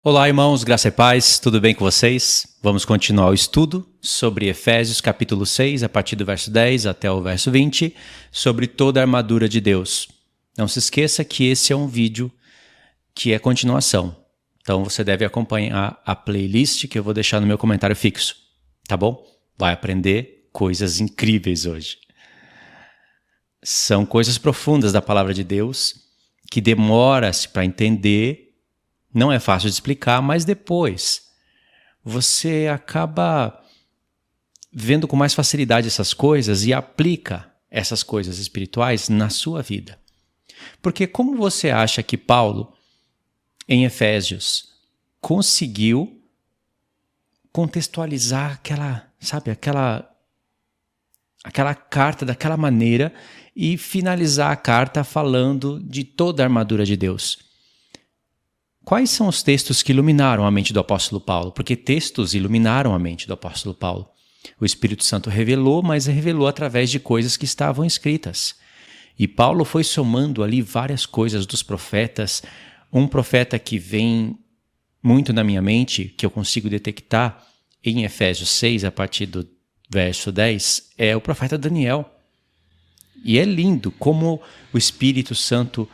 Olá, irmãos, graça e paz, tudo bem com vocês? Vamos continuar o estudo sobre Efésios capítulo 6, a partir do verso 10 até o verso 20, sobre toda a armadura de Deus. Não se esqueça que esse é um vídeo que é continuação, então você deve acompanhar a playlist que eu vou deixar no meu comentário fixo, tá bom? Vai aprender coisas incríveis hoje. São coisas profundas da palavra de Deus que demora-se para entender. Não é fácil de explicar, mas depois você acaba vendo com mais facilidade essas coisas e aplica essas coisas espirituais na sua vida. Porque como você acha que Paulo, em Efésios, conseguiu contextualizar aquela carta daquela maneira e finalizar a carta falando de toda a armadura de Deus? Quais são os textos que iluminaram a mente do apóstolo Paulo? Porque textos iluminaram a mente do apóstolo Paulo. O Espírito Santo revelou, mas revelou através de coisas que estavam escritas. E Paulo foi somando ali várias coisas dos profetas. Um profeta que vem muito na minha mente, que eu consigo detectar em Efésios 6, a partir do verso 10, é o profeta Daniel. E é lindo como o Espírito Santo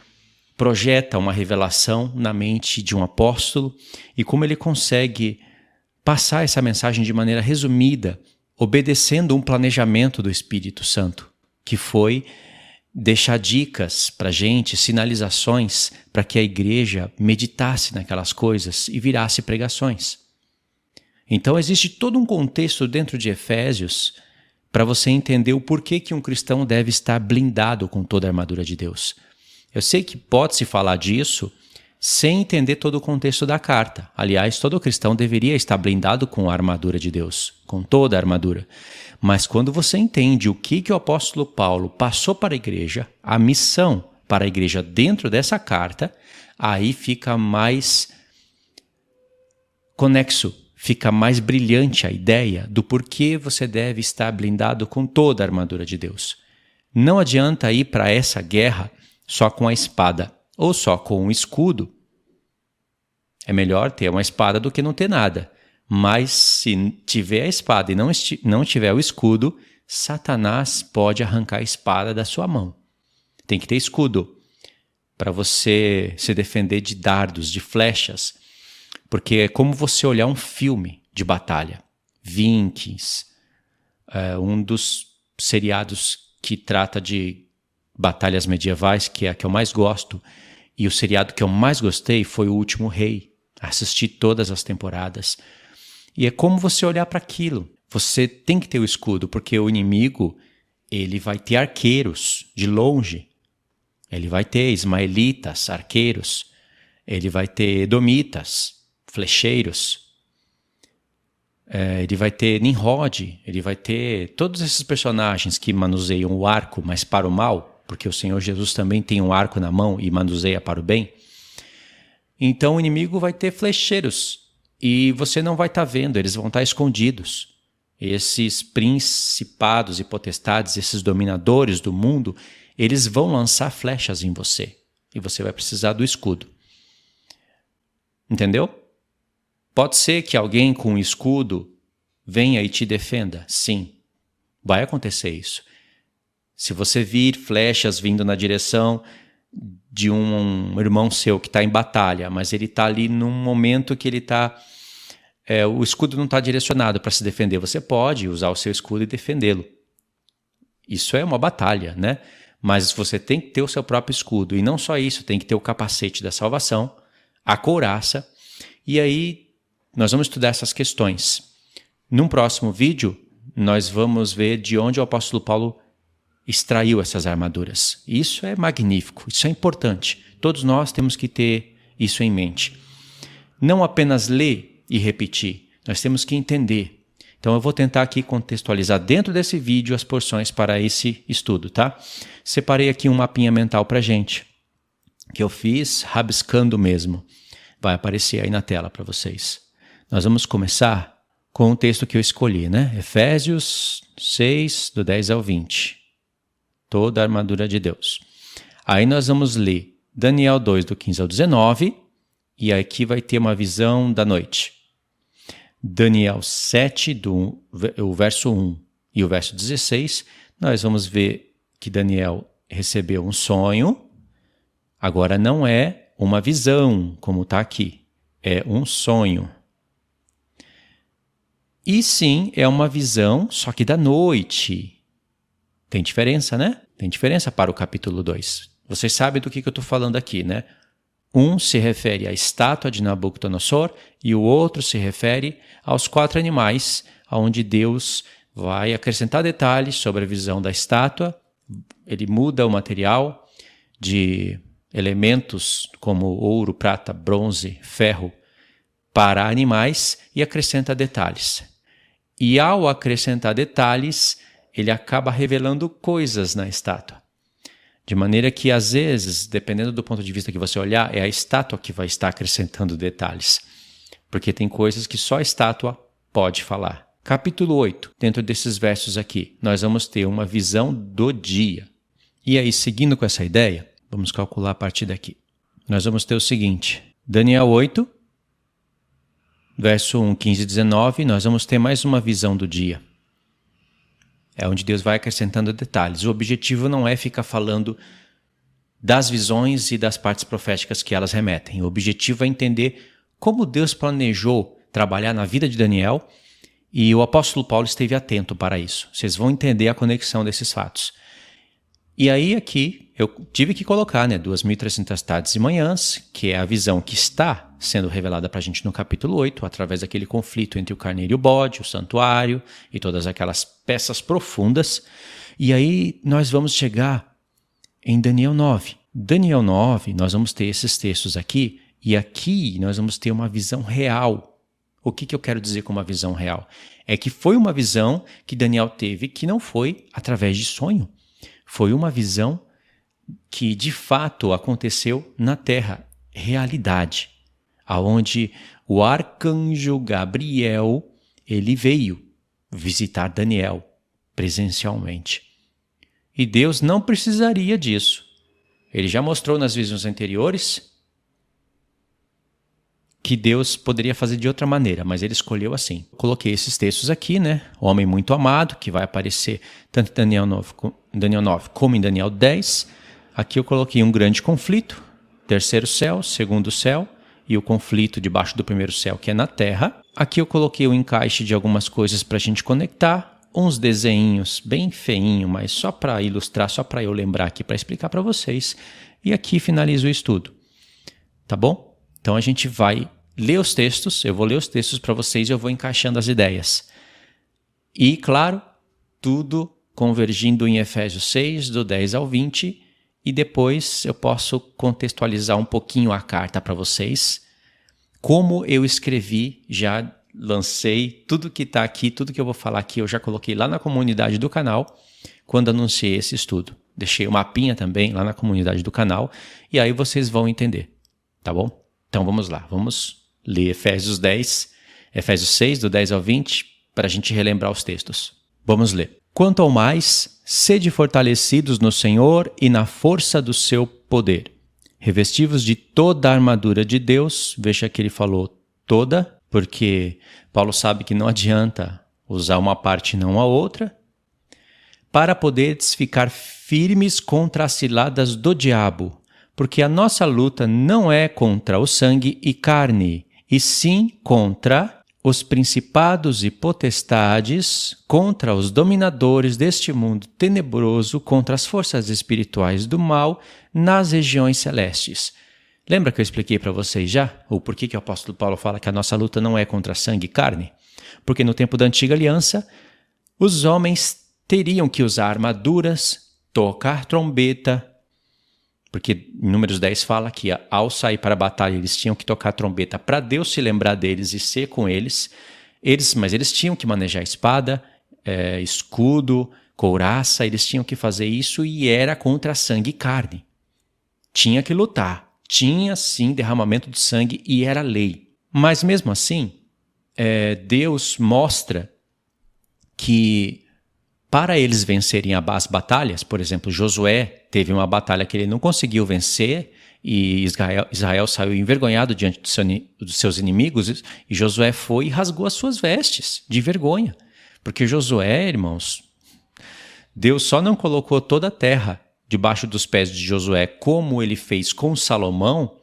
projeta uma revelação na mente de um apóstolo e como ele consegue passar essa mensagem de maneira resumida, obedecendo um planejamento do Espírito Santo, que foi deixar dicas para a gente, sinalizações para que a igreja meditasse naquelas coisas e virasse pregações. Então existe todo um contexto dentro de Efésios para você entender o porquê que um cristão deve estar blindado com toda a armadura de Deus. Eu sei que pode-se falar disso sem entender todo o contexto da carta. Aliás, todo cristão deveria estar blindado com a armadura de Deus, com toda a armadura. Mas quando você entende o que o apóstolo Paulo passou para a igreja, a missão para a igreja dentro dessa carta, aí fica mais conexo, fica mais brilhante a ideia do porquê você deve estar blindado com toda a armadura de Deus. Não adianta ir para essa guerra só com a espada ou só com um escudo. É melhor ter uma espada do que não ter nada. Mas se tiver a espada e não tiver o escudo, Satanás pode arrancar a espada da sua mão. Tem que ter escudo para você se defender de dardos, de flechas. Porque é como você olhar um filme de batalha. Vikings, um dos seriados que trata de batalhas medievais, que é a que eu mais gosto, e o seriado que eu mais gostei foi O Último Rei. Assisti todas as temporadas. E é como você olhar para aquilo. Você tem que ter o escudo, porque o inimigo ele vai ter arqueiros de longe. Ele vai ter ismaelitas, arqueiros. Ele vai ter edomitas, flecheiros. Ele vai ter Nimrod. Ele vai ter todos esses personagens que manuseiam o arco, mas para o mal, porque o Senhor Jesus também tem um arco na mão e manuseia para o bem. Então o inimigo vai ter flecheiros e você não vai estar vendo, eles vão estar escondidos. Esses principados e potestades, esses dominadores do mundo, eles vão lançar flechas em você e você vai precisar do escudo. Entendeu? Pode ser que alguém com um escudo venha e te defenda. Sim, vai acontecer isso. Se você vir flechas vindo na direção de um irmão seu que está em batalha, mas ele está ali num momento que ele está... o escudo não está direcionado para se defender. Você pode usar o seu escudo e defendê-lo. Isso é uma batalha, né? Mas você tem que ter o seu próprio escudo. E não só isso, tem que ter o capacete da salvação, a couraça. E aí nós vamos estudar essas questões. Num próximo vídeo, nós vamos ver de onde o apóstolo Paulo extraiu essas armaduras. Isso é magnífico, isso é importante. Todos nós temos que ter isso em mente. Não apenas ler e repetir, nós temos que entender. Então eu vou tentar aqui contextualizar dentro desse vídeo as porções para esse estudo, tá? Separei aqui um mapinha mental para gente, que eu fiz rabiscando mesmo. Vai aparecer aí na tela para vocês. Nós vamos começar com o texto que eu escolhi, né? Efésios 6, do 10 ao 20. Toda a armadura de Deus. Aí nós vamos ler Daniel 2, do 15 ao 19 e aqui vai ter uma visão da noite. Daniel 7, o verso 1 e o verso 16, nós vamos ver que Daniel recebeu um sonho. Agora não é uma visão, como está aqui, é um sonho. E sim, é uma visão, só que da noite. Tem diferença, né? Tem diferença para o capítulo 2. Vocês sabem do que eu estou falando aqui, né? Um se refere à estátua de Nabucodonosor e o outro se refere aos 4 animais, onde Deus vai acrescentar detalhes sobre a visão da estátua. Ele muda o material de elementos como ouro, prata, bronze, ferro para animais e acrescenta detalhes. E ao acrescentar detalhes, ele acaba revelando coisas na estátua. De maneira que, às vezes, dependendo do ponto de vista que você olhar, é a estátua que vai estar acrescentando detalhes. Porque tem coisas que só a estátua pode falar. Capítulo 8, dentro desses versos aqui, nós vamos ter uma visão do dia. E aí, seguindo com essa ideia, vamos calcular a partir daqui. Nós vamos ter o seguinte, Daniel 8, verso 1, 15 e 19, nós vamos ter mais uma visão do dia. É onde Deus vai acrescentando detalhes. O objetivo não é ficar falando das visões e das partes proféticas que elas remetem. O objetivo é entender como Deus planejou trabalhar na vida de Daniel e o apóstolo Paulo esteve atento para isso. Vocês vão entender a conexão desses fatos. E aí aqui eu tive que colocar 2.300 tardes e manhãs, que é a visão que está sendo revelada para a gente no capítulo 8, através daquele conflito entre o carneiro e o bode, o santuário e todas aquelas peças profundas. E aí nós vamos chegar em Daniel 9. Daniel 9, nós vamos ter esses textos aqui, e aqui nós vamos ter uma visão real. O que eu quero dizer com uma visão real? É que foi uma visão que Daniel teve que não foi através de sonho. Foi uma visão que de fato aconteceu na terra, realidade, aonde o arcanjo Gabriel, ele veio visitar Daniel presencialmente. E Deus não precisaria disso. Ele já mostrou nas visões anteriores que Deus poderia fazer de outra maneira, mas ele escolheu assim. Coloquei esses textos aqui, O homem muito amado, que vai aparecer tanto em Daniel 9 como em Daniel 10. Aqui eu coloquei um grande conflito, terceiro céu, segundo céu, e o conflito debaixo do primeiro céu, que é na terra. Aqui eu coloquei o encaixe de algumas coisas para a gente conectar, uns desenhinhos bem feinho, mas só para ilustrar, só para eu lembrar aqui, para explicar para vocês. E aqui finalizo o estudo. Tá bom? Então a gente vai ler os textos, eu vou ler os textos para vocês e eu vou encaixando as ideias. E, claro, tudo convergindo em Efésios 6, do 10 ao 20, e depois eu posso contextualizar um pouquinho a carta para vocês. Como eu escrevi, já lancei tudo que está aqui, tudo que eu vou falar aqui, eu já coloquei lá na comunidade do canal, quando anunciei esse estudo. Deixei o mapinha também lá na comunidade do canal, e aí vocês vão entender, tá bom? Então vamos lá, vamos ler Efésios 6, do 10 ao 20, para a gente relembrar os textos. Vamos ler. Quanto ao mais, sede fortalecidos no Senhor e na força do seu poder. Revestivos de toda a armadura de Deus, veja que ele falou toda, porque Paulo sabe que não adianta usar uma parte e não a outra, para poderes ficar firmes contra as ciladas do diabo, porque a nossa luta não é contra o sangue e carne, e sim contra os principados e potestades, contra os dominadores deste mundo tenebroso, contra as forças espirituais do mal nas regiões celestes. Lembra que eu expliquei para vocês já o porquê que o apóstolo Paulo fala que a nossa luta não é contra sangue e carne? Porque no tempo da antiga aliança, os homens teriam que usar armaduras, tocar trombeta, porque em Números 10 fala que ao sair para a batalha eles tinham que tocar trombeta para Deus se lembrar deles e ser com eles. Mas eles tinham que manejar espada, escudo, couraça, eles tinham que fazer isso e era contra sangue e carne. Tinha que lutar, tinha sim derramamento de sangue e era lei. Mas mesmo assim, Deus mostra que para eles vencerem as batalhas, por exemplo, Josué teve uma batalha que ele não conseguiu vencer e Israel saiu envergonhado diante dos seus inimigos, e Josué foi e rasgou as suas vestes de vergonha. Porque Josué, irmãos, Deus só não colocou toda a terra debaixo dos pés de Josué como ele fez com Salomão,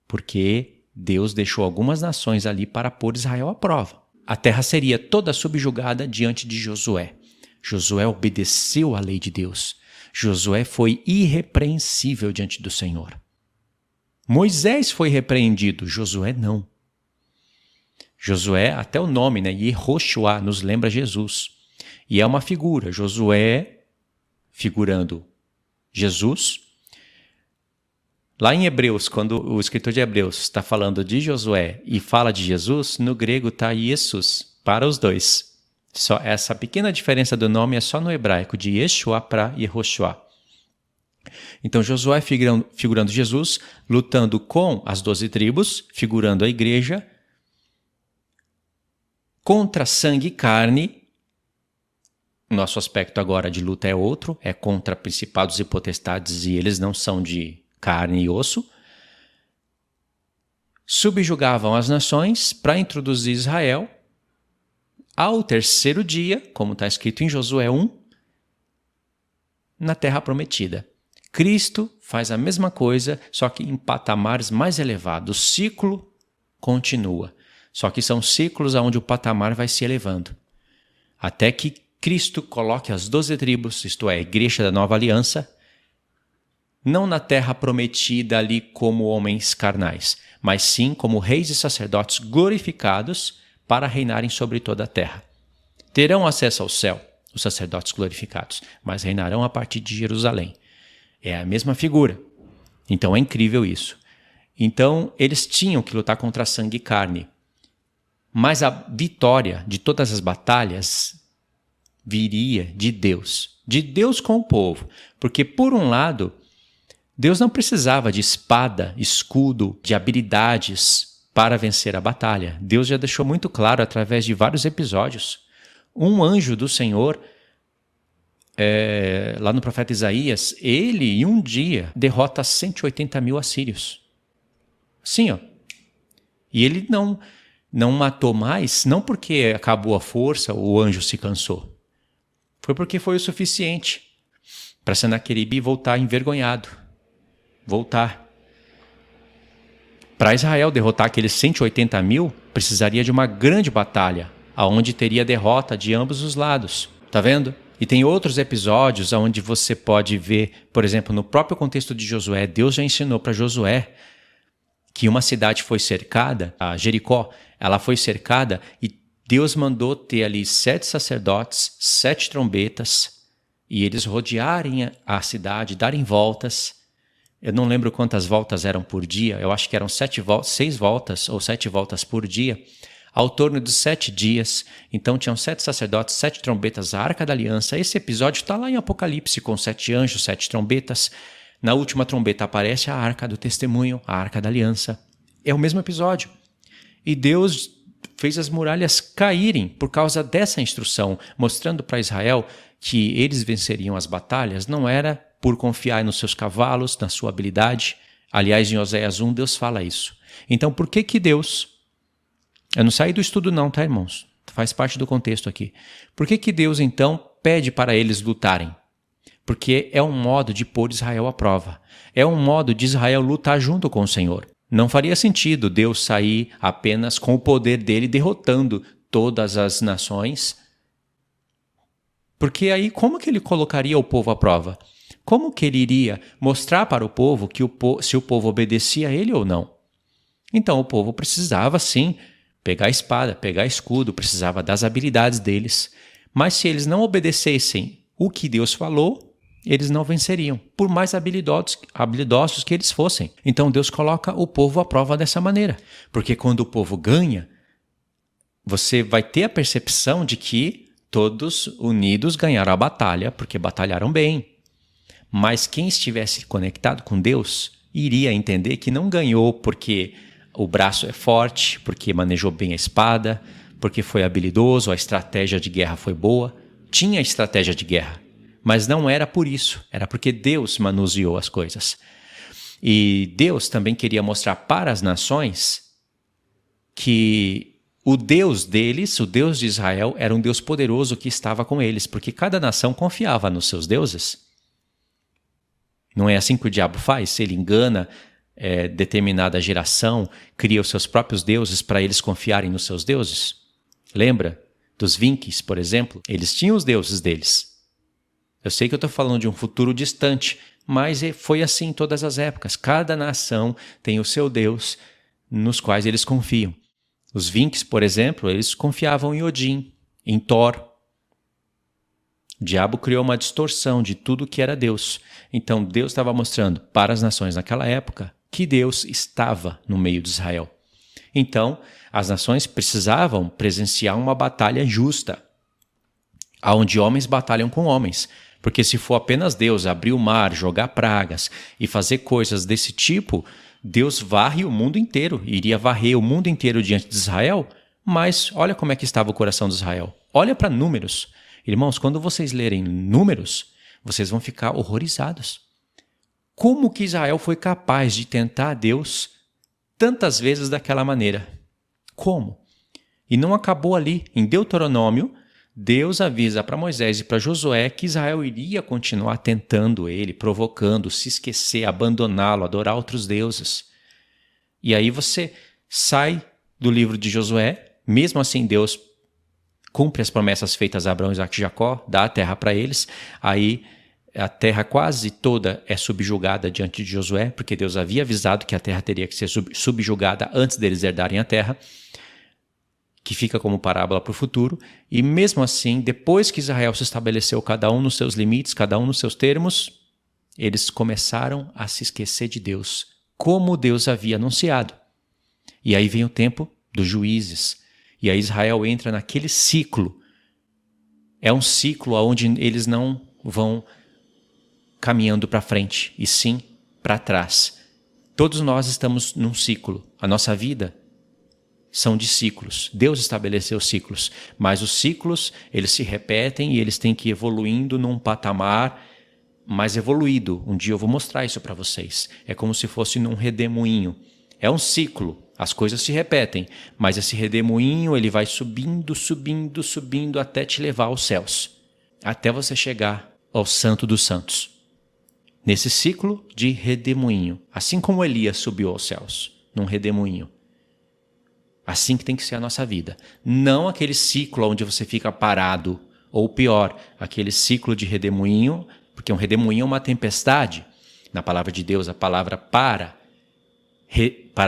porque Deus deixou algumas nações ali para pôr Israel à prova. A terra seria toda subjugada diante de Josué. Josué obedeceu à lei de Deus. Josué foi irrepreensível diante do Senhor. Moisés foi repreendido, Josué não. Josué, até o nome, Yehoshua, nos lembra Jesus. E é uma figura, Josué figurando Jesus. Lá em Hebreus, quando o escritor de Hebreus está falando de Josué e fala de Jesus, no grego está Jesus para os dois. Só essa pequena diferença do nome é só no hebraico, de Yeshua para Yehoshua. Então Josué figurando Jesus, lutando com as 12 tribos, figurando a igreja, contra sangue e carne. Nosso aspecto agora de luta é outro, é contra principados e potestades, e eles não são de carne e osso. Subjugavam as nações para introduzir Israel. Ao terceiro dia, como está escrito em Josué 1, na terra prometida. Cristo faz a mesma coisa, só que em patamares mais elevados. O ciclo continua. Só que são ciclos onde o patamar vai se elevando. Até que Cristo coloque as 12 tribos, isto é, a igreja da nova aliança, não na terra prometida ali como homens carnais, mas sim como reis e sacerdotes glorificados para reinarem sobre toda a terra. Terão acesso ao céu, os sacerdotes glorificados, mas reinarão a partir de Jerusalém. É a mesma figura. Então é incrível isso. Então eles tinham que lutar contra sangue e carne. Mas a vitória de todas as batalhas viria de Deus com o povo. Porque, por um lado, Deus não precisava de espada, escudo, de habilidades para vencer a batalha. Deus já deixou muito claro através de vários episódios. Um anjo do Senhor, lá no profeta Isaías, ele em um dia derrota 180 mil assírios. Sim, ó. E ele não matou mais, não porque acabou a força, o anjo se cansou. Foi porque foi o suficiente para Senaqueribe voltar envergonhado. Voltar. Para Israel derrotar aqueles 180 mil, precisaria de uma grande batalha, onde teria derrota de ambos os lados. Tá vendo? E tem outros episódios onde você pode ver, por exemplo, no próprio contexto de Josué, Deus já ensinou para Josué que uma cidade foi cercada, a Jericó, ela foi cercada e Deus mandou ter ali 7 sacerdotes, 7 trombetas, e eles rodearem a cidade, darem voltas. Eu não lembro quantas voltas eram por dia, eu acho que eram 6 voltas ou 7 voltas por dia, ao torno de 7 dias. Então tinham 7 sacerdotes, 7 trombetas, a Arca da Aliança. Esse episódio está lá em Apocalipse, com 7 anjos, 7 trombetas. Na última trombeta aparece a Arca do Testemunho, a Arca da Aliança. É o mesmo episódio. E Deus fez as muralhas caírem por causa dessa instrução, mostrando para Israel que eles venceriam as batalhas. Não era por confiar nos seus cavalos, na sua habilidade. Aliás, em Oséias 1, Deus fala isso. Então, por que Deus... Eu não saí do estudo não, tá, irmãos? Faz parte do contexto aqui. Por que Deus, então, pede para eles lutarem? Porque é um modo de pôr Israel à prova. É um modo de Israel lutar junto com o Senhor. Não faria sentido Deus sair apenas com o poder dele derrotando todas as nações. Porque aí como que ele colocaria o povo à prova? Como que ele iria mostrar para o povo que se o povo obedecia a ele ou não? Então o povo precisava sim pegar a espada, pegar escudo, precisava das habilidades deles. Mas se eles não obedecessem o que Deus falou, eles não venceriam, por mais habilidosos que eles fossem. Então Deus coloca o povo à prova dessa maneira. Porque quando o povo ganha, você vai ter a percepção de que todos unidos ganharam a batalha, porque batalharam bem. Mas quem estivesse conectado com Deus iria entender que não ganhou porque o braço é forte, porque manejou bem a espada, porque foi habilidoso, a estratégia de guerra foi boa. Tinha estratégia de guerra. Mas não era por isso, era porque Deus manuseou as coisas. E Deus também queria mostrar para as nações que o Deus deles, o Deus de Israel, era um Deus poderoso que estava com eles, porque cada nação confiava nos seus deuses. Não é assim que o diabo faz? Ele engana determinada geração, cria os seus próprios deuses para eles confiarem nos seus deuses. Lembra dos Vikings, por exemplo? Eles tinham os deuses deles. Eu sei que eu estou falando de um futuro distante, mas foi assim em todas as épocas. Cada nação tem o seu Deus nos quais eles confiam. Os Vikings, por exemplo, eles confiavam em Odin, em Thor. O diabo criou uma distorção de tudo que era Deus. Então Deus estava mostrando para as nações naquela época que Deus estava no meio de Israel. Então as nações precisavam presenciar uma batalha justa, onde homens batalham com homens. Porque se for apenas Deus abrir o mar, jogar pragas e fazer coisas desse tipo, Deus varre o mundo inteiro, iria varrer o mundo inteiro diante de Israel, mas olha como é que estava o coração de Israel. Olha para Números. Irmãos, quando vocês lerem Números, vocês vão ficar horrorizados. Como que Israel foi capaz de tentar Deus tantas vezes daquela maneira? Como? E não acabou ali. Em Deuteronômio, Deus avisa para Moisés e para Josué que Israel iria continuar tentando ele, provocando, se esquecer, abandoná-lo, adorar outros deuses. E aí você sai do livro de Josué, mesmo assim Deus cumpre as promessas feitas a Abraão, Isaque e Jacó, dá a terra para eles, aí a terra quase toda é subjugada diante de Josué, porque Deus havia avisado que a terra teria que ser subjugada antes deles herdarem a terra, que fica como parábola para o futuro, e mesmo assim, depois que Israel se estabeleceu cada um nos seus limites, cada um nos seus termos, eles começaram a se esquecer de Deus, como Deus havia anunciado. E aí vem o tempo dos juízes, e aí Israel entra naquele ciclo. É um ciclo onde eles não vão caminhando para frente, e sim para trás. Todos nós estamos num ciclo, a nossa vida são de ciclos. Deus estabeleceu ciclos, mas os ciclos, eles se repetem e eles têm que ir evoluindo num patamar mais evoluído. Um dia eu vou mostrar isso para vocês. É como se fosse num redemoinho. É um ciclo, as coisas se repetem, mas esse redemoinho ele vai subindo, subindo, subindo até te levar aos céus, até você chegar ao Santo dos Santos. Nesse ciclo de redemoinho, assim como Elias subiu aos céus, num redemoinho. Assim que tem que ser a nossa vida. Não aquele ciclo onde você fica parado, ou pior, aquele ciclo de redemoinho, porque um redemoinho é uma tempestade. Na palavra de Deus, a palavra para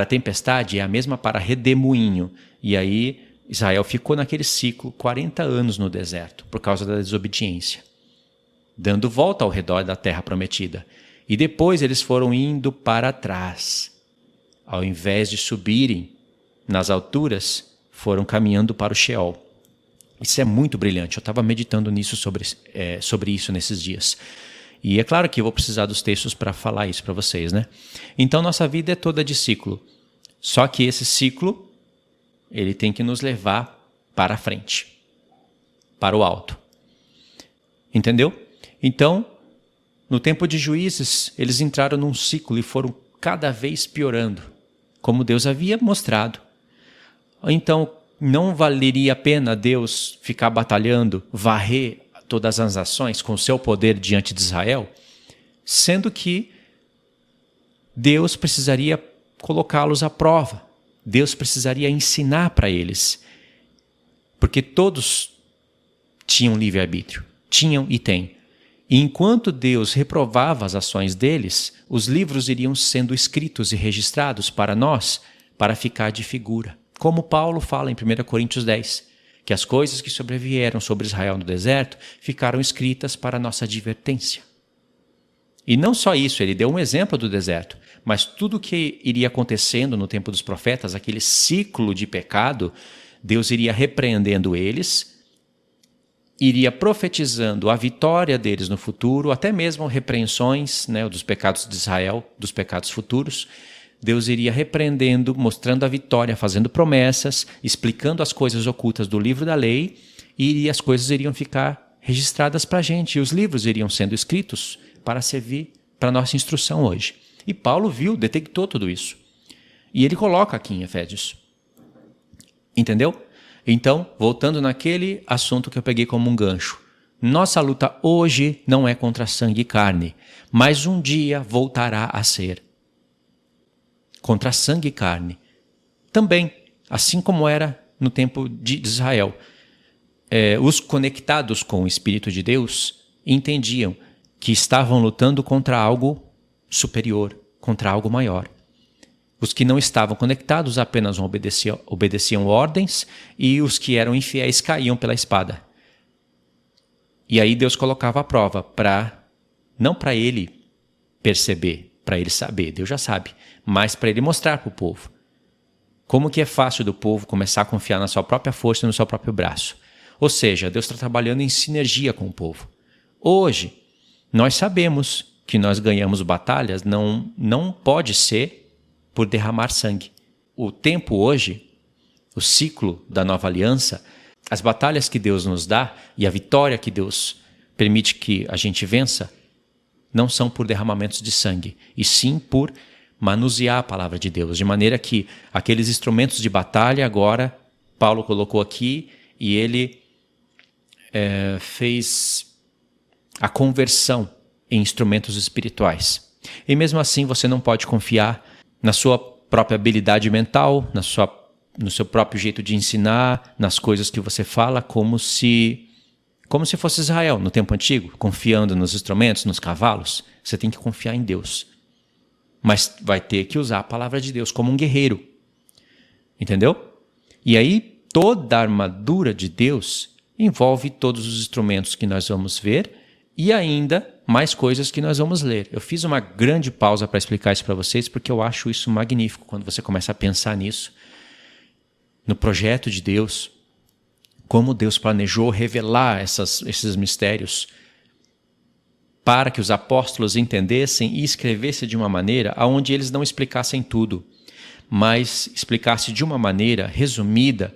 tempestade é a mesma para redemoinho. E aí Israel ficou naquele ciclo 40 anos no deserto, por causa da desobediência, dando volta ao redor da terra prometida. E depois eles foram indo para trás. Ao invés de subirem nas alturas, foram caminhando para o Sheol. Isso é muito brilhante. Eu estava meditando nisso sobre isso nesses dias. E é claro que eu vou precisar dos textos para falar isso para vocês, né? Então, nossa vida é toda de ciclo. Só que esse ciclo, ele tem que nos levar para a frente, para o alto. Entendeu? Então, no tempo de Juízes, eles entraram num ciclo e foram cada vez piorando, como Deus havia mostrado. Então, não valeria a pena Deus ficar batalhando, varrer todas as nações com o seu poder diante de Israel, sendo que Deus precisaria colocá-los à prova. Deus precisaria ensinar para eles, porque todos tinham livre-arbítrio, tinham e têm. E enquanto Deus reprovava as ações deles, os livros iriam sendo escritos e registrados para nós, para ficar de figura. Como Paulo fala em 1 Coríntios 10, que as coisas que sobrevieram sobre Israel no deserto ficaram escritas para a nossa advertência. E não só isso, ele deu um exemplo do deserto, mas tudo o que iria acontecendo no tempo dos profetas, aquele ciclo de pecado, Deus iria repreendendo eles, iria profetizando a vitória deles no futuro, até mesmo repreensões, né, dos pecados de Israel, dos pecados futuros. Deus iria repreendendo, mostrando a vitória, fazendo promessas, explicando as coisas ocultas do livro da lei, e as coisas iriam ficar registradas para a gente, e os livros iriam sendo escritos para servir para a nossa instrução hoje. E Paulo viu, detectou tudo isso. E ele coloca aqui em Efésios. Entendeu? Então, voltando naquele assunto que eu peguei como um gancho. Nossa luta hoje não é contra sangue e carne, mas um dia voltará a ser contra sangue e carne. Também, assim como era no tempo de Israel. Os conectados com o Espírito de Deus entendiam que estavam lutando contra algo superior, contra algo maior. Os que não estavam conectados apenas obedeciam ordens e os que eram infiéis caíam pela espada. E aí Deus colocava a prova não para ele perceber, para ele saber, Deus já sabe, mas para ele mostrar para o povo. Como que é fácil do povo começar a confiar na sua própria força e no seu próprio braço. Ou seja, Deus está trabalhando em sinergia com o povo. Hoje, nós sabemos que nós ganhamos batalhas, não pode ser por derramar sangue. O tempo hoje, o ciclo da nova aliança, as batalhas que Deus nos dá e a vitória que Deus permite que a gente vença, não são por derramamentos de sangue, e sim por manusear a palavra de Deus, de maneira que aqueles instrumentos de batalha agora, Paulo colocou aqui e ele fez a conversão em instrumentos espirituais. E mesmo assim você não pode confiar na sua própria habilidade mental, no seu próprio jeito de ensinar, nas coisas que você fala, como se fosse Israel no tempo antigo, confiando nos instrumentos, nos cavalos. Você tem que confiar em Deus. Mas vai ter que usar a palavra de Deus como um guerreiro. Entendeu? E aí, toda a armadura de Deus envolve todos os instrumentos que nós vamos ver e ainda mais coisas que nós vamos ler. Eu fiz uma grande pausa para explicar isso para vocês, porque eu acho isso magnífico quando você começa a pensar nisso, no projeto de Deus, como Deus planejou revelar esses mistérios para que os apóstolos entendessem e escrevessem de uma maneira onde eles não explicassem tudo, mas explicasse de uma maneira resumida,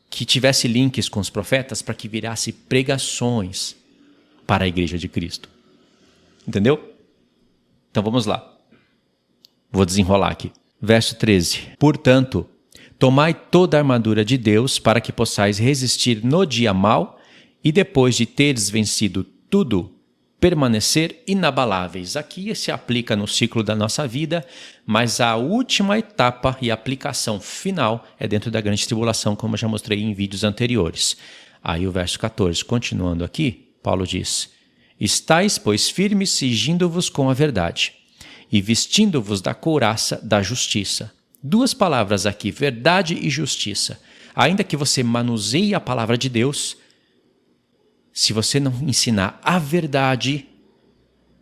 que tivesse links com os profetas para que virasse pregações para a igreja de Cristo. Entendeu? Então vamos lá. Vou desenrolar aqui. Verso 13. Portanto, tomai toda a armadura de Deus para que possais resistir no dia mau e depois de teres vencido tudo, permanecer inabaláveis. Aqui se aplica no ciclo da nossa vida, mas a última etapa e aplicação final é dentro da grande tribulação, como eu já mostrei em vídeos anteriores. Aí o verso 14, continuando aqui, Paulo diz: estais, pois, firmes, cingindo-vos com a verdade, e vestindo-vos da couraça da justiça. Duas palavras aqui, verdade e justiça. Ainda que você manuseie a palavra de Deus, se você não ensinar a verdade,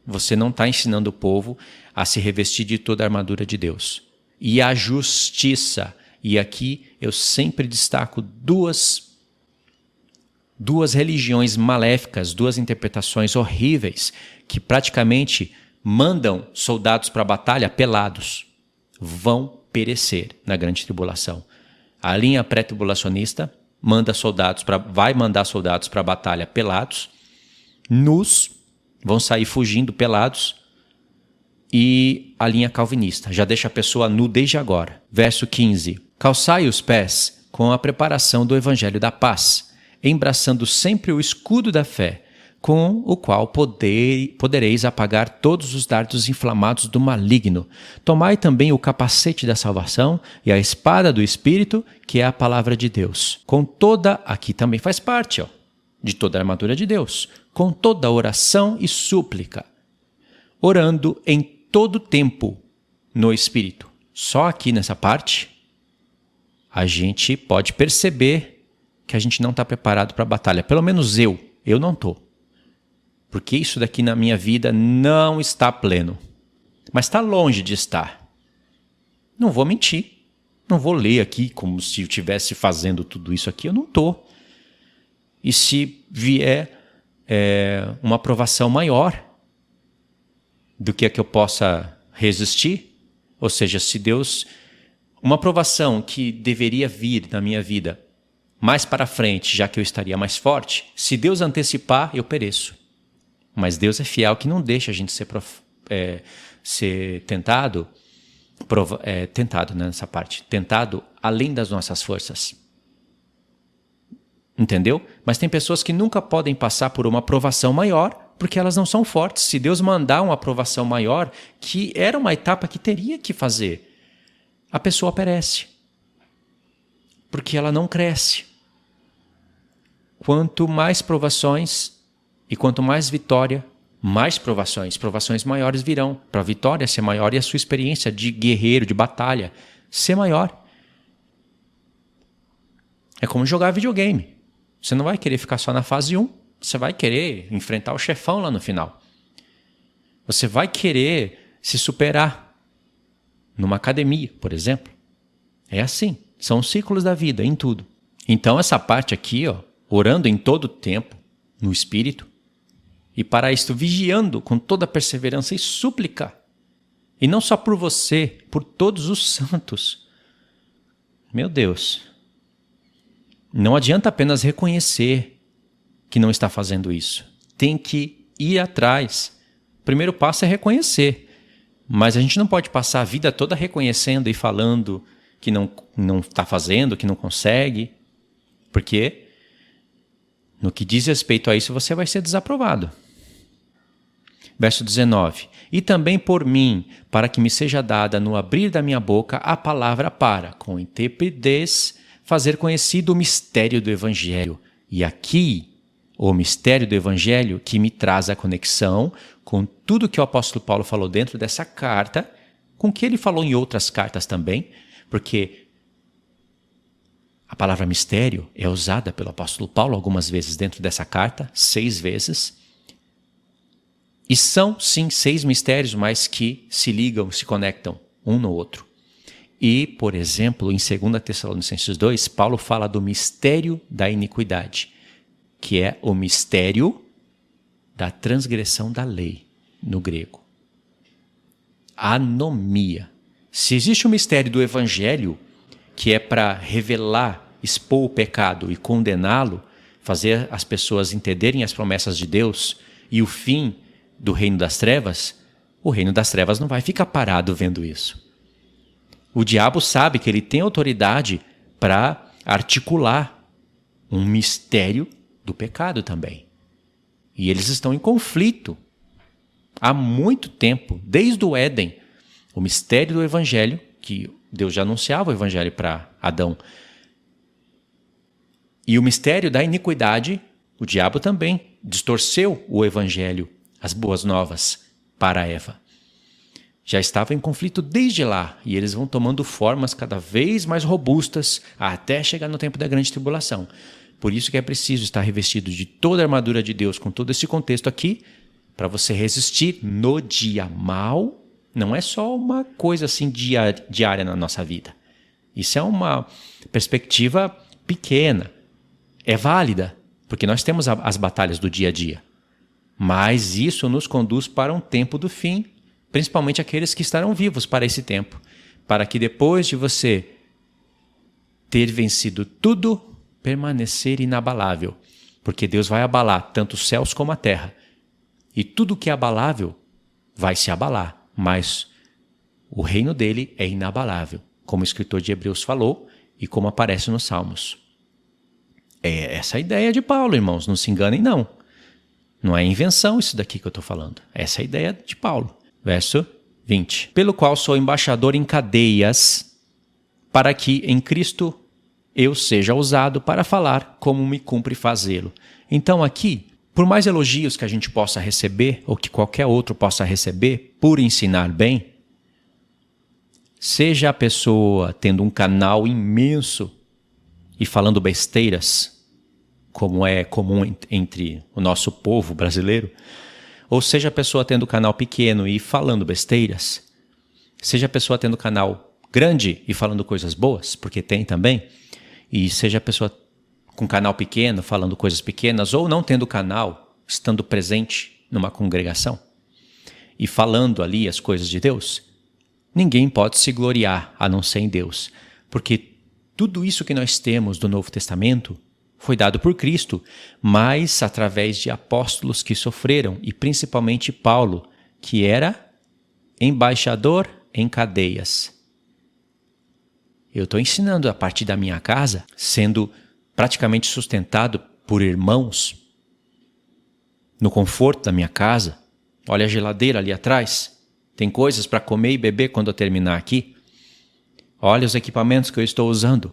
você não está ensinando o povo a se revestir de toda a armadura de Deus. E a justiça. E aqui eu sempre destaco duas religiões maléficas, duas interpretações horríveis, que praticamente mandam soldados para a batalha pelados. Vão perecer na grande tribulação. A linha pré-tribulacionista vai mandar soldados para a batalha pelados, nus, vão sair fugindo pelados, e a linha calvinista já deixa a pessoa nu desde agora. Verso 15. Calçai os pés com a preparação do evangelho da paz, embraçando sempre o escudo da fé, com o qual podereis apagar todos os dardos inflamados do maligno. Tomai também o capacete da salvação e a espada do Espírito, que é a palavra de Deus. Aqui também faz parte, de toda a armadura de Deus, com toda oração e súplica, orando em todo tempo no Espírito. Só aqui nessa parte, a gente pode perceber que a gente não está preparado para a batalha. Pelo menos eu não estou. Porque isso daqui na minha vida não está pleno. Mas está longe de estar. Não vou mentir. Não vou ler aqui como se eu estivesse fazendo tudo isso aqui. Eu não estou. E se vier uma aprovação maior do que a que eu possa resistir, ou seja, se Deus... Uma aprovação que deveria vir na minha vida mais para frente, já que eu estaria mais forte, se Deus antecipar, eu pereço. Mas Deus é fiel que não deixa a gente ser tentado, tentado, né, nessa parte, tentado além das nossas forças. Entendeu? Mas tem pessoas que nunca podem passar por uma provação maior porque elas não são fortes. Se Deus mandar uma provação maior, que era uma etapa que teria que fazer, a pessoa perece. Porque ela não cresce. Quanto mais provações e quanto mais vitória, mais provações. Provações maiores virão. Para a vitória ser maior e a sua experiência de guerreiro, de batalha, ser maior. É como jogar videogame. Você não vai querer ficar só na fase 1. Você vai querer enfrentar o chefão lá no final. Você vai querer se superar numa academia, por exemplo. É assim. São os ciclos da vida, em tudo. Então essa parte aqui, orando em todo o tempo, no Espírito, e para isto vigiando com toda perseverança e súplica. E não só por você, por todos os santos. Meu Deus. Não adianta apenas reconhecer que não está fazendo isso. Tem que ir atrás. O primeiro passo é reconhecer. Mas a gente não pode passar a vida toda reconhecendo e falando que não está fazendo, que não consegue. Porque no que diz respeito a isso, você vai ser desaprovado. Verso 19. E também por mim, para que me seja dada no abrir da minha boca a palavra para, com intrepidez, fazer conhecido o mistério do Evangelho. E aqui, o mistério do Evangelho que me traz a conexão com tudo que o apóstolo Paulo falou dentro dessa carta, com o que ele falou em outras cartas também, porque a palavra mistério é usada pelo apóstolo Paulo algumas vezes dentro dessa carta, 6 vezes. E são, sim, 6 mistérios, mas que se ligam, se conectam um no outro. E, por exemplo, em 2 Tessalonicenses 2, Paulo fala do mistério da iniquidade, que é o mistério da transgressão da lei, no grego. Anomia. Se existe um mistério do Evangelho, que é para revelar, expor o pecado e condená-lo, fazer as pessoas entenderem as promessas de Deus e o fim do reino das trevas, o reino das trevas não vai ficar parado vendo isso. O diabo sabe que ele tem autoridade para articular um mistério do pecado também. E eles estão em conflito há muito tempo, desde o Éden. O mistério do Evangelho, que Deus já anunciava o Evangelho para Adão. E o mistério da iniquidade, o diabo também distorceu o Evangelho, as boas novas, para Eva. Já estava em conflito desde lá, e eles vão tomando formas cada vez mais robustas até chegar no tempo da grande tribulação. Por isso que é preciso estar revestido de toda a armadura de Deus, com todo esse contexto aqui, para você resistir no dia mau. Não é só uma coisa assim diária na nossa vida. Isso é uma perspectiva pequena. É válida, porque nós temos as batalhas do dia a dia. Mas isso nos conduz para um tempo do fim, principalmente aqueles que estarão vivos para esse tempo, para que depois de você ter vencido tudo, permanecer inabalável, porque Deus vai abalar tanto os céus como a terra, e tudo que é abalável vai se abalar, mas o reino dele é inabalável, como o escritor de Hebreus falou e como aparece nos Salmos. É essa a ideia de Paulo, irmãos, não se enganem não. Não é invenção isso daqui que eu estou falando, essa é a ideia de Paulo. Verso 20. Pelo qual sou embaixador em cadeias, para que em Cristo eu seja usado para falar como me cumpre fazê-lo. Então aqui, por mais elogios que a gente possa receber, ou que qualquer outro possa receber, por ensinar bem, seja a pessoa tendo um canal imenso e falando besteiras, como é comum entre o nosso povo brasileiro, ou seja a pessoa tendo canal pequeno e falando besteiras, seja a pessoa tendo canal grande e falando coisas boas, porque tem também, e seja a pessoa com canal pequeno falando coisas pequenas, ou não tendo canal, estando presente numa congregação e falando ali as coisas de Deus, ninguém pode se gloriar a não ser em Deus, porque tudo isso que nós temos do Novo Testamento foi dado por Cristo, mas através de apóstolos que sofreram, e principalmente Paulo, que era embaixador em cadeias. Eu estou ensinando a partir da minha casa, sendo praticamente sustentado por irmãos, no conforto da minha casa. Olha a geladeira ali atrás. Tem coisas para comer e beber quando eu terminar aqui. Olha os equipamentos que eu estou usando.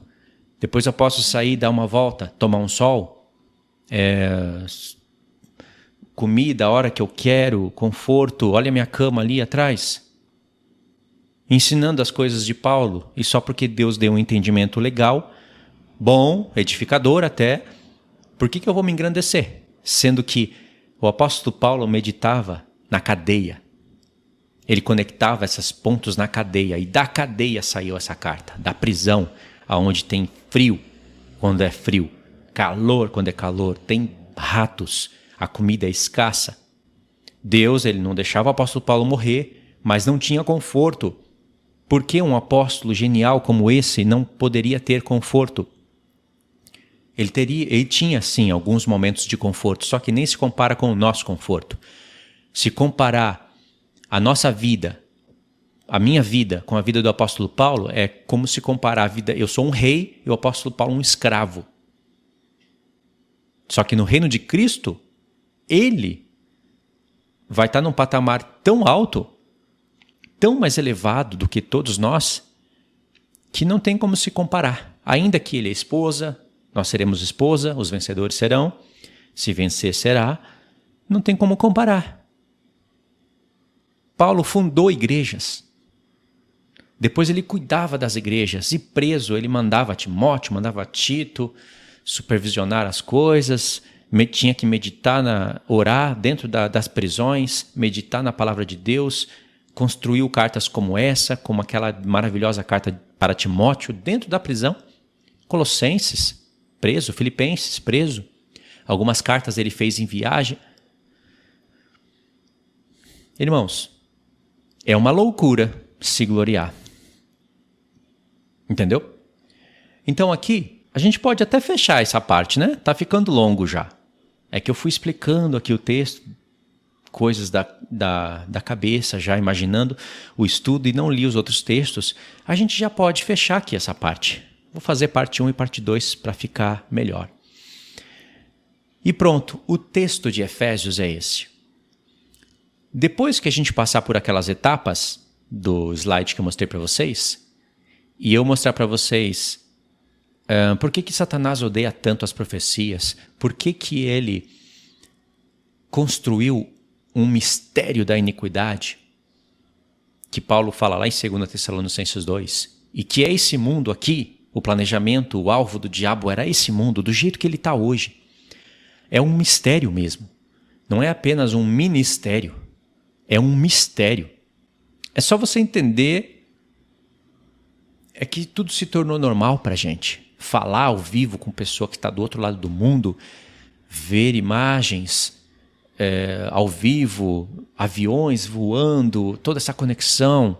Depois eu posso sair, dar uma volta, tomar um sol. Comida a hora que eu quero, conforto. Olha a minha cama ali atrás. Ensinando as coisas de Paulo. E só porque Deus deu um entendimento legal, bom, edificador até, por que eu vou me engrandecer? Sendo que o apóstolo Paulo meditava na cadeia. Ele conectava esses pontos na cadeia. E da cadeia saiu essa carta. Da prisão, onde tem frio, quando é frio. Calor, quando é calor. Tem ratos. A comida é escassa. Deus, ele não deixava o apóstolo Paulo morrer, mas não tinha conforto. Por que um apóstolo genial como esse não poderia ter conforto? Ele tinha, sim, alguns momentos de conforto, só que nem se compara com o nosso conforto. Se comparar a nossa vida, a minha vida, com a vida do apóstolo Paulo, é como se comparar a vida... Eu sou um rei e o apóstolo Paulo um escravo. Só que no reino de Cristo, ele vai estar num patamar tão alto, tão mais elevado do que todos nós, que não tem como se comparar. Ainda que ele é esposa, nós seremos esposa, os vencedores serão, se vencer será, não tem como comparar. Paulo fundou igrejas. Depois ele cuidava das igrejas e preso ele mandava Timóteo, mandava Tito supervisionar as coisas, tinha que meditar, orar dentro das prisões, meditar na palavra de Deus, construiu cartas como essa, como aquela maravilhosa carta para Timóteo dentro da prisão, Colossenses, preso, Filipenses, preso. Algumas cartas ele fez em viagem. Irmãos, é uma loucura se gloriar. Entendeu? Então aqui, a gente pode até fechar essa parte, né? Tá ficando longo já. É que eu fui explicando aqui o texto, coisas da cabeça, já imaginando o estudo e não li os outros textos. A gente já pode fechar aqui essa parte. Vou fazer parte 1 e parte 2 para ficar melhor. E pronto, o texto de Efésios é esse. Depois que a gente passar por aquelas etapas do slide que eu mostrei para vocês, e eu mostrar para vocês por que Satanás odeia tanto as profecias, por que ele construiu um mistério da iniquidade, que Paulo fala lá em 2 Tessalonicenses 2, e que é esse mundo aqui, o planejamento, o alvo do diabo era esse mundo, do jeito que ele está hoje. É um mistério mesmo. Não é apenas um ministério. É um mistério. É só você entender que tudo se tornou normal para a gente. Falar ao vivo com pessoa que está do outro lado do mundo, ver imagens ao vivo, aviões voando, toda essa conexão.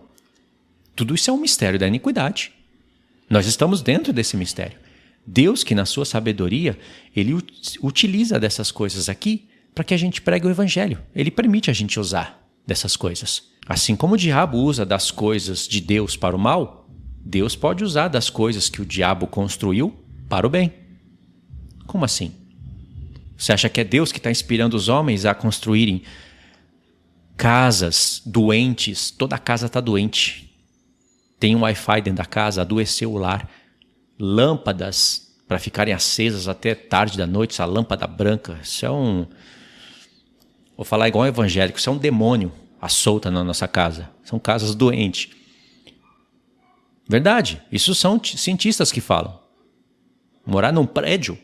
Tudo isso é um mistério da iniquidade. Nós estamos dentro desse mistério. Deus, que na sua sabedoria, ele utiliza dessas coisas aqui para que a gente pregue o evangelho. Ele permite a gente usar dessas coisas. Assim como o diabo usa das coisas de Deus para o mal, Deus pode usar das coisas que o diabo construiu para o bem. Como assim? Você acha que é Deus que está inspirando os homens a construírem casas doentes? Toda a casa está doente. Tem um Wi-Fi dentro da casa, adoeceu o lar. Lâmpadas para ficarem acesas até tarde da noite, essa lâmpada branca. Isso é um... Vou falar igual um evangélico, isso é um demônio à solta na nossa casa. São casas doentes. Verdade, isso são cientistas que falam. Morar num prédio,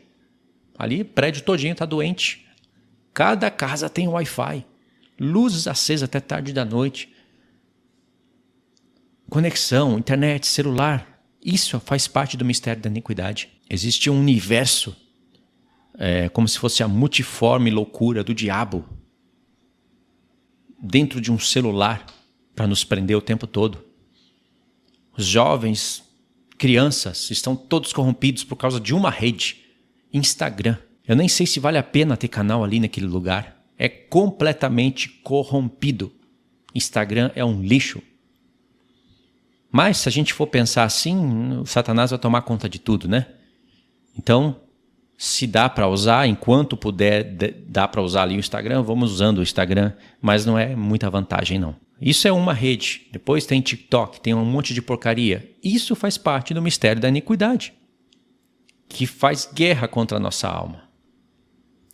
ali prédio todinho está doente. Cada casa tem um Wi-Fi. Luzes acesas até tarde da noite. Conexão, internet, celular. Isso faz parte do mistério da iniquidade. Existe um universo, como se fosse a multiforme loucura do diabo, dentro de um celular, para nos prender o tempo todo. Os jovens, crianças, estão todos corrompidos por causa de uma rede, Instagram. Eu nem sei se vale a pena ter canal ali naquele lugar. É completamente corrompido. Instagram é um lixo. Mas se a gente for pensar assim, o Satanás vai tomar conta de tudo, né? Então, se dá para usar, enquanto puder, dá para usar ali o Instagram, vamos usando o Instagram, mas não é muita vantagem não. Isso é uma rede, depois tem TikTok, tem um monte de porcaria. Isso faz parte do mistério da iniquidade, que faz guerra contra a nossa alma.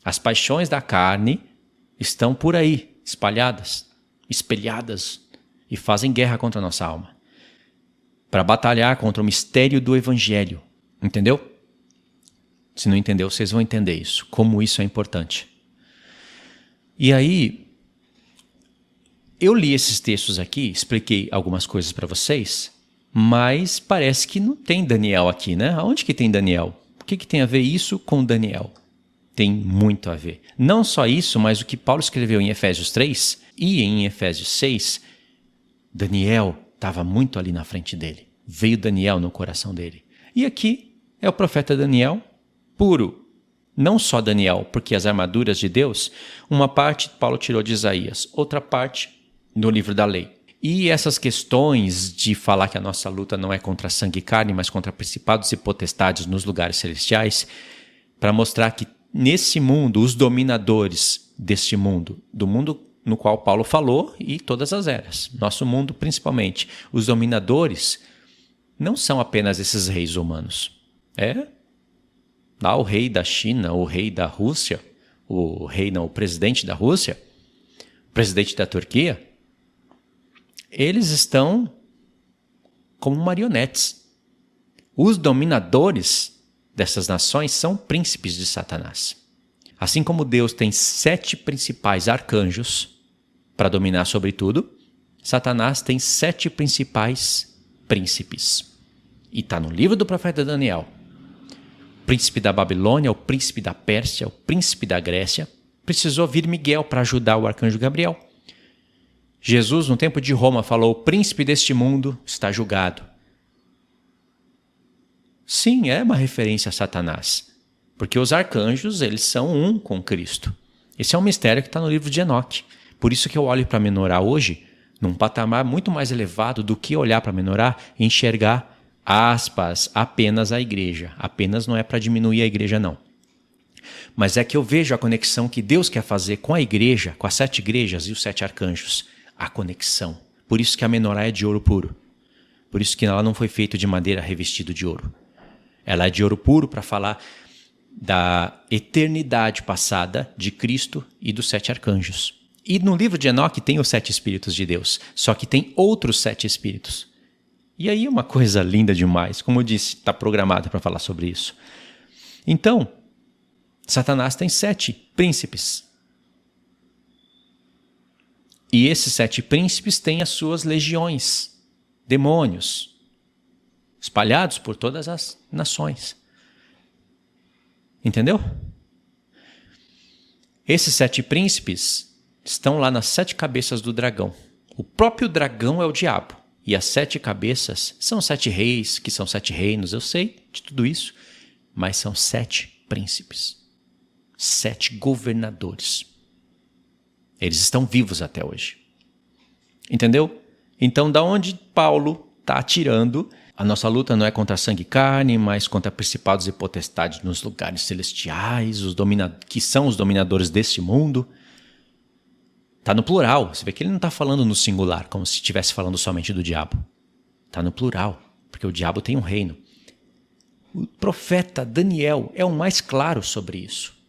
As paixões da carne estão por aí, espelhadas, e fazem guerra contra a nossa alma, para batalhar contra o mistério do Evangelho, entendeu? Se não entendeu, vocês vão entender isso, como isso é importante. E aí, eu li esses textos aqui, expliquei algumas coisas para vocês, mas parece que não tem Daniel aqui, né? Aonde que tem Daniel? O que tem a ver isso com Daniel? Tem muito a ver. Não só isso, mas o que Paulo escreveu em Efésios 3 e em Efésios 6, Daniel estava muito ali na frente dele. Veio Daniel no coração dele. E aqui é o profeta Daniel puro. Não só Daniel, porque as armaduras de Deus, uma parte Paulo tirou de Isaías, outra parte no livro da lei. E essas questões de falar que a nossa luta não é contra sangue e carne, mas contra principados e potestades nos lugares celestiais, para mostrar que nesse mundo, os dominadores deste mundo, do mundo no qual Paulo falou e todas as eras, nosso mundo principalmente, os dominadores não são apenas esses reis humanos. Lá o rei da China, o rei da Rússia, o presidente da Rússia, o presidente da Turquia, eles estão como marionetes. Os dominadores dessas nações são príncipes de Satanás. Assim como Deus tem 7 principais arcanjos para dominar sobre tudo, Satanás tem 7 principais príncipes. E está no livro do profeta Daniel. O príncipe da Babilônia, o príncipe da Pérsia, o príncipe da Grécia. Precisou vir Miguel para ajudar o arcanjo Gabriel. Jesus, no tempo de Roma, falou: o príncipe deste mundo está julgado. Sim, é uma referência a Satanás, porque os arcanjos, eles são um com Cristo. Esse é um mistério que está no livro de Enoque. Por isso que eu olho para a menorá hoje num patamar muito mais elevado do que olhar para a menorá e enxergar, aspas, apenas a igreja. Apenas não é para diminuir a igreja, não. Mas é que eu vejo a conexão que Deus quer fazer com a igreja, com as 7 igrejas e os 7 arcanjos. A conexão. Por isso que a menorá é de ouro puro. Por isso que ela não foi feita de madeira revestida de ouro. Ela é de ouro puro para falar da eternidade passada de Cristo e dos 7 arcanjos. E no livro de Enoque tem os 7 Espíritos de Deus, só que tem outros 7 Espíritos. E aí é uma coisa linda demais, como eu disse, está programada para falar sobre isso. Então, Satanás tem 7 príncipes. E esses 7 príncipes têm as suas legiões, demônios, espalhados por todas as nações. Entendeu? Esses 7 príncipes estão lá nas 7 cabeças do dragão. O próprio dragão é o diabo. E as 7 cabeças são 7 reis, que são 7 reinos. Eu sei de tudo isso. Mas são 7 príncipes. 7 governadores. Eles estão vivos até hoje. Entendeu? Então, da onde Paulo está atirando, a nossa luta não é contra sangue e carne, mas contra principados e potestades nos lugares celestiais, que são os dominadores deste mundo. Está no plural. Você vê que ele não está falando no singular, como se estivesse falando somente do diabo. Está no plural, porque o diabo tem um reino. O profeta Daniel é o mais claro sobre isso.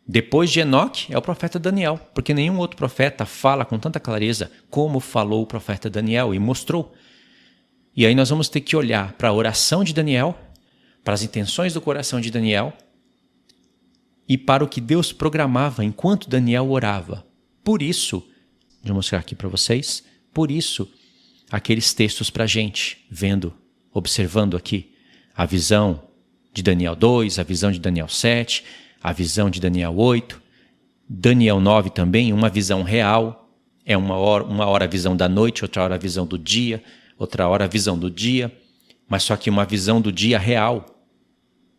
Depois de Enoque é o profeta Daniel, porque nenhum outro profeta fala com tanta clareza como falou o profeta Daniel e mostrou. E aí nós vamos ter que olhar para a oração de Daniel, para as intenções do coração de Daniel e para o que Deus programava enquanto Daniel orava. Por isso, deixa eu mostrar aqui para vocês, por isso aqueles textos para a gente, vendo, observando aqui a visão de Daniel 2, a visão de Daniel 7, a visão de Daniel 8, Daniel 9 também, uma visão real, é uma hora a visão da noite, outra hora a visão do dia, outra hora a visão do dia, mas só que uma visão do dia real.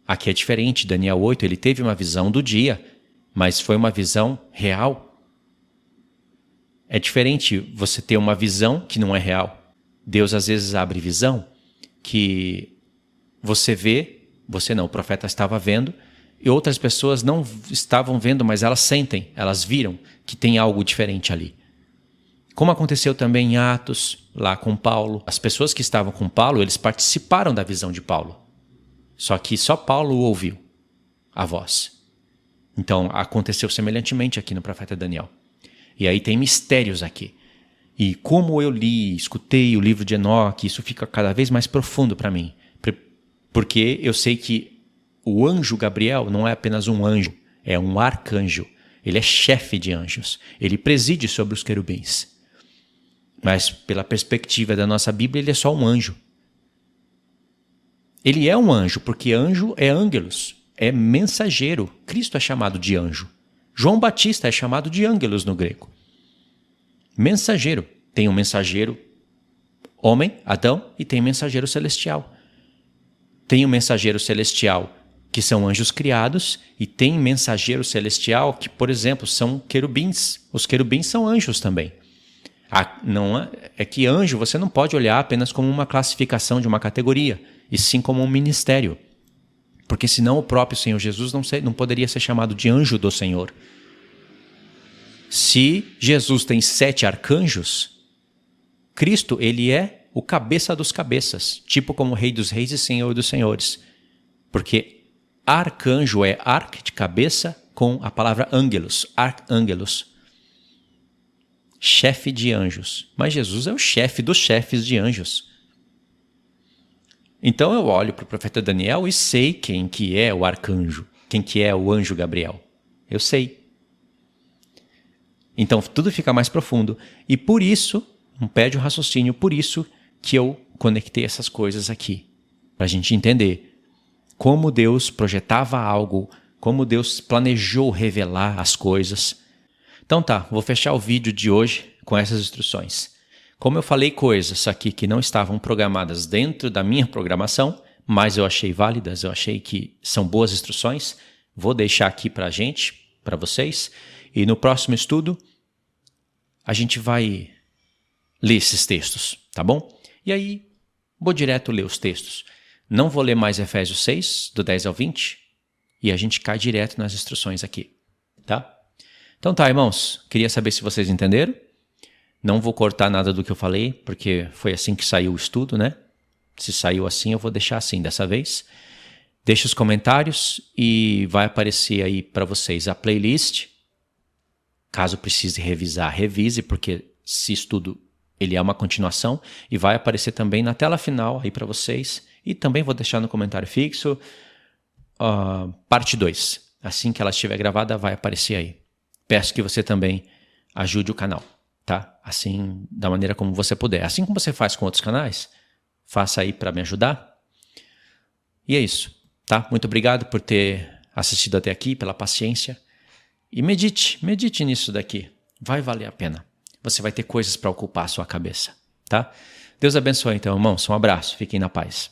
Aqui é diferente, Daniel 8 ele teve uma visão do dia, mas foi uma visão real. É diferente você ter uma visão que não é real. Deus às vezes abre visão que você vê, você não, o profeta estava vendo, e outras pessoas não estavam vendo, mas elas sentem, elas viram que tem algo diferente ali. Como aconteceu também em Atos, lá com Paulo. As pessoas que estavam com Paulo, eles participaram da visão de Paulo. Só que só Paulo ouviu a voz. Então, aconteceu semelhantemente aqui no profeta Daniel. E aí tem mistérios aqui. E como eu li, escutei o livro de Enoque, isso fica cada vez mais profundo para mim. Porque eu sei que o anjo Gabriel não é apenas um anjo, é um arcanjo. Ele é chefe de anjos. Ele preside sobre os querubins. Mas pela perspectiva da nossa Bíblia, ele é só um anjo. Ele é um anjo, porque anjo é ângelos, é mensageiro. Cristo é chamado de anjo. João Batista é chamado de ângelos no grego. Mensageiro. Tem um mensageiro homem, Adão, e tem um mensageiro celestial. Tem um mensageiro celestial que são anjos criados, e tem mensageiro celestial que, por exemplo, são querubins. Os querubins são anjos também. Não é que anjo você não pode olhar apenas como uma classificação de uma categoria, e sim como um ministério. Porque senão o próprio Senhor Jesus não poderia ser chamado de anjo do Senhor. Se Jesus tem 7 arcanjos, Cristo, ele é o cabeça dos cabeças, tipo como Rei dos Reis e Senhor dos Senhores. Porque arcanjo é arc de cabeça com a palavra ângelos, arcângelos. Chefe de anjos. Mas Jesus é o chefe dos chefes de anjos. Então eu olho para o profeta Daniel e sei quem que é o arcanjo, quem que é o anjo Gabriel. Eu sei. Então tudo fica mais profundo. E por isso, não perde o raciocínio, por isso que eu conectei essas coisas aqui. Para a gente entender como Deus projetava algo, como Deus planejou revelar as coisas. Então tá, vou fechar o vídeo de hoje com essas instruções. Como eu falei coisas aqui que não estavam programadas dentro da minha programação, mas eu achei válidas, eu achei que são boas instruções, vou deixar aqui para a gente, para vocês, e no próximo estudo a gente vai ler esses textos, tá bom? E aí vou direto ler os textos. Não vou ler mais Efésios 6, do 10 ao 20, e a gente cai direto nas instruções aqui, tá? Então tá, irmãos, queria saber se vocês entenderam. Não vou cortar nada do que eu falei, porque foi assim que saiu o estudo, né? Se saiu assim, eu vou deixar assim dessa vez. Deixe os comentários e vai aparecer aí para vocês a playlist. Caso precise revisar, revise, porque esse estudo ele é uma continuação e vai aparecer também na tela final aí para vocês. E também vou deixar no comentário fixo parte 2. Assim que ela estiver gravada, vai aparecer aí. Peço que você também ajude o canal. Tá? Assim, da maneira como você puder. Assim como você faz com outros canais, faça aí para me ajudar. E é isso, tá? Muito obrigado por ter assistido até aqui, pela paciência. E medite nisso daqui. Vai valer a pena. Você vai ter coisas para ocupar a sua cabeça, tá? Deus abençoe então, irmãos. Um abraço. Fiquem na paz.